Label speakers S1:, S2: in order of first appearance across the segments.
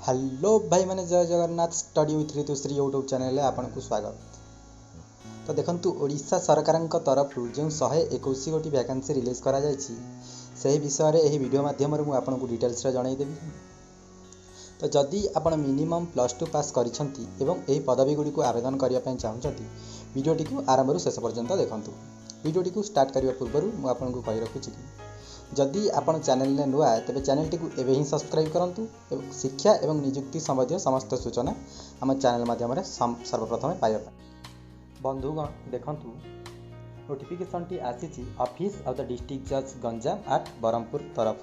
S1: Hello भाई मैंने जय Jagannath study with Ritushree YouTube channel आपको स्वागत। तो देखंतु ओडिशा सरकार तरफ जो 121 गोटी वैकेंसी रिलीज करा जायछि सही विषय में यह वीडियो माध्यम आपको डिटेल्स जनईदेवी। तो जदि आपण मिनिमम +2 पास करिसेंती एवं यही पदवी गुड़ी को आवेदन करने चाहूँगी वीडियोटी को आरंभ शेष पर्यंत देखंतु। वीडियोटी को स्टार्ट करने पूर्व मुझे आपको कही रखुची कि जदि आपण चैनल ने नुआ तेरे चैनल टी एवं ही सब्सक्राइब करूँ एवं शिक्षा एवं निजुक्ति संबंधी समस्त सूचना आम चैनल माध्यम सर्वप्रथम पाइबा। बंधुगण देखंतु नोटिफिकेशन टी आसी ऑफिस ऑफ द डिस्ट्रिक्ट जज गंजाम एट ब्रह्मपुर तरफ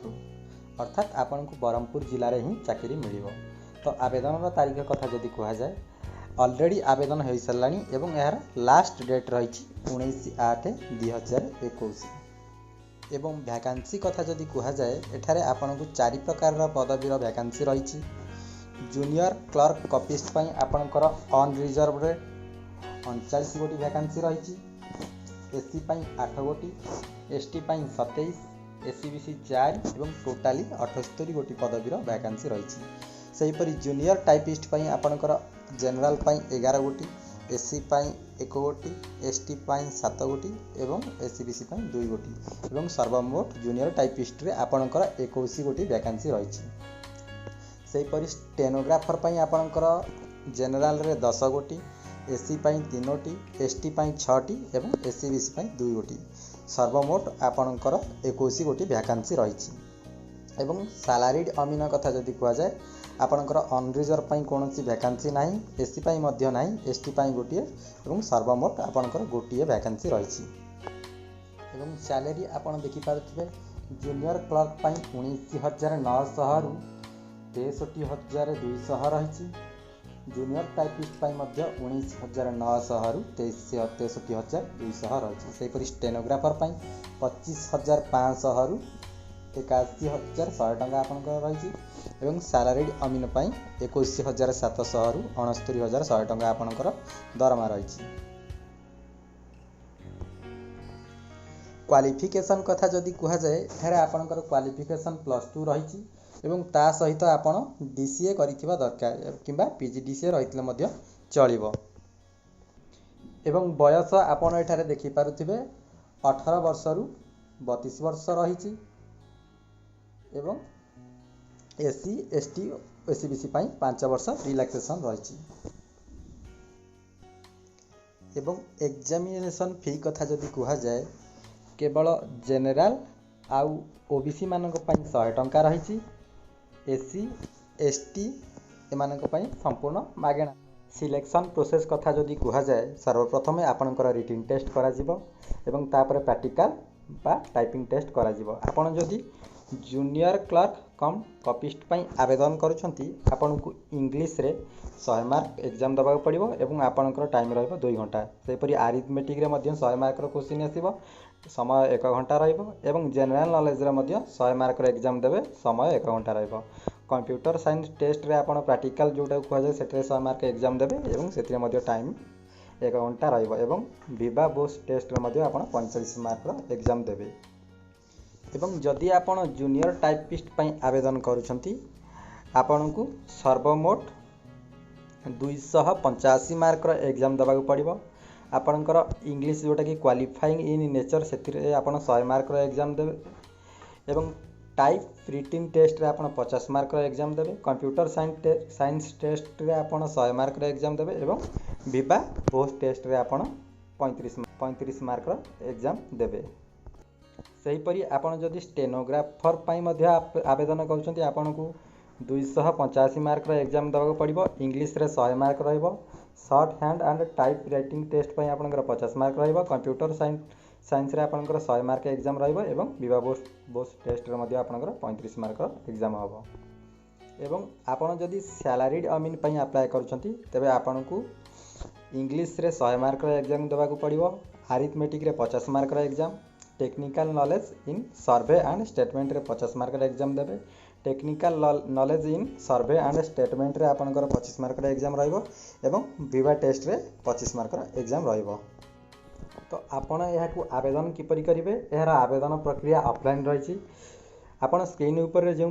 S1: अर्थात आपन को ब्रह्मपुर जिले में ही चाकरी मिल। तो आवेदन तारीख कथा जदि कह जाए ऑलरेडी आवेदन हो सारा एवं यार लास्ट डेट रही 19/8/2021 एवं वैकेंसी कथा जदि कह जाए एठारे आपन को 4 प्रकार पदवीर वैकेंसी रही। जूनियर क्लर्क कपिस्ट आपणकर अनरिजर्व 39 गोटी वैकेंसी रही। एससी 8 गोटी, एसटी 27, एससीबीसी 4 एवं टोटाली 78 गोटी पदवीर वैकेंसी रही। सेहीपरि जूनियर टाइपिस्ट आपणकर जनरल 11 गोटी, एससी 1 गोटी, एसटी 7 गोटी एवं एससीबीसी 2 गोटी एवं सर्वमोट जूनियर टाइपिस्ट रे आपणकर 21 गोटी वैकेंसी रही। सेहीपरि स्टेनोग्राफर आपणकर जनरल रे 10 गोटी, एससी 3टी, एसटी 6टी एवं एससीबीसी 2 गोटी सर्वमोट आपणकर 21 गोटी वैकेंसी रही। एवं सालारीड अमीन कथा जदि कह जाए आपणकर अनरिजर्व कौन वैकेंसी ना, एससी ना, एसटी गोटे और सर्वमोट आपणकर गोटे वैकेंसी रही। एवं सैलरी आपन देखिपे जूनियर क्लर्क 19,900 रु 63,200 रही। जूनियर टाइपिस्ट 19,900 रु 63,200 रही। सेहीपरि स्टेनोग्राफर 25,500 रु 81,100 टंका आपंकर रही। एवं सालारीड अमीन 21,700 रु 69,100 टंका आपंकर दरमा रही। क्वालिफिकेशन कथा जदि कह जाए एठारे आपनकर क्वालिफिकेशन +2 रही एवं ता सहित आपण डीसीए करिथिबा दरकार किंबा पीजीडीसीए रहितले मध्य चलिबो। एवं बयस आपण एठारे देखि पारुथिबे 18 वर्ष रु 32 वर्ष रही। एवं एससी एसटी एससीबीसी 5 वर्ष रिलैक्सेशन रही। एवं एग्जामिनेशन फी कथा जदि कह जाए केवल जेनराल आउ ओबीसी मानक 100 टंका रही। एससी एसटी एमानक संपूर्ण मागेणा। सिलेक्शन प्रोसेस कथा जदि कह जाए सर्वप्रथम आपणकर रिटिन टेस्ट करा जिवो एवं तापर प्रैक्टिकल बा टाइपिंग टेस्ट करा जिवो। आपण जदि जूनियर क्लर्क कम कपिस्ट आवेदन करुछंती आपन को इंग्लिश रे 100 मार्क एग्जाम दबा पड़ो एवं आपणकर टाइम रहिबो 2 घंटा। सेहीपरि अरिथमेटिक रे मध्य 100 मार्क रो क्वेश्चन आसीबो समय 1 घंटा रहिबो एवं जनरल नॉलेज रे मध्य 100 मार्क रो एग्जाम देबे समय 1 घंटा रहिबो। कंप्यूटर साइंस टेस्ट रे आपण प्रैक्टिकल जोटा कह जाए सेटरे 100 मार्क एग्जाम देबे एवं सेतिरे मध्य टाइम 1 घंटा रहिबो एवं विवा बोस टेस्ट रे मध्य आपण 45 मार्क रो एग्जाम देबे। एवं जदि आपण जूनियर टाइपिस्ट आवेदन करुछंती आपण को सर्वमोट 285 मार्क रो एग्जाम दबाक पड़ो। आपणकर इंग्लिश जोटा कि क्वालिफाइंग इन नेचर से आप 100 मार्क रो एग्जाम देवे एवं टाइप रिटिन टेस्ट रे आपण 50 मार्क रो एग्जाम देवे। कंप्यूटर साइंस टेस्ट रे आपण 100 मार्क रो एग्जाम देवे एवं विवा पोस्ट टेस्ट रे आपण 35 मार्क रो एग्जाम देवे। सेहीपरि आपण जदि स्टेनोग्राफर आवेदन करुछंती आपण को 285 मार्क रो एग्जाम दबाक पड़ो। इंग्लिश रे 100 मार्क रहिबो। Shorthand and typewriting test पई आपनकर 50 मार्क रहिबो। कंप्यूटर साइंस रे आपनकर 100 मार्क एग्जाम रहिबो एवं विवा बोस टेस्ट रे मध्य आपनकर 35 मार्क रो एग्जाम हबो। एवं आपण जदि सैलरीड अमीन पई अप्लाई करुछंती तबे आपण को इंग्लिश रे 100 मार्क रो एग्जाम दबाक पड़ो। अरिथमेटिक रे 50 मार्क रो exam, technical knowledge in survey and statement रे 50 मार्क रो एग्जाम देबे। Technical knowledge in survey and statement रे आपनकर 25 मार्क रो एग्जाम रहिबो एवं विवा टेस्ट रे 25 मार्क रो एग्जाम रहिबो। तो आपण यहाकू आवेदन किपरि करिवे? एहरा आवेदन प्रक्रिया ऑफलाइन रही। आपण स्क्रीन ऊपर जो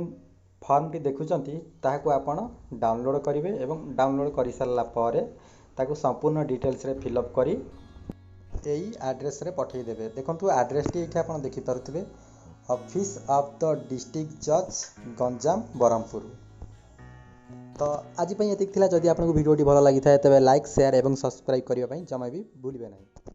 S1: फर्मटी देखुचंती ताहाकू आपण डाउनलोड करेंगे एवं डाउनलोड कर सारा पर ताकू संपूर्ण डिटेल्स रे फिलअप करी यही एड्रेस रे पठेदेवे। देखो एड्रेस टी ये आप देखिपे ऑफिस ऑफ द डिस्ट्रिक्ट जज गंजाम ब्रह्मपुर। तो आज ये जदि आपको वीडियो भल लगी था तेज लाइक शेयर और सब्सक्राइब करने जमा भी भूलें नहीं।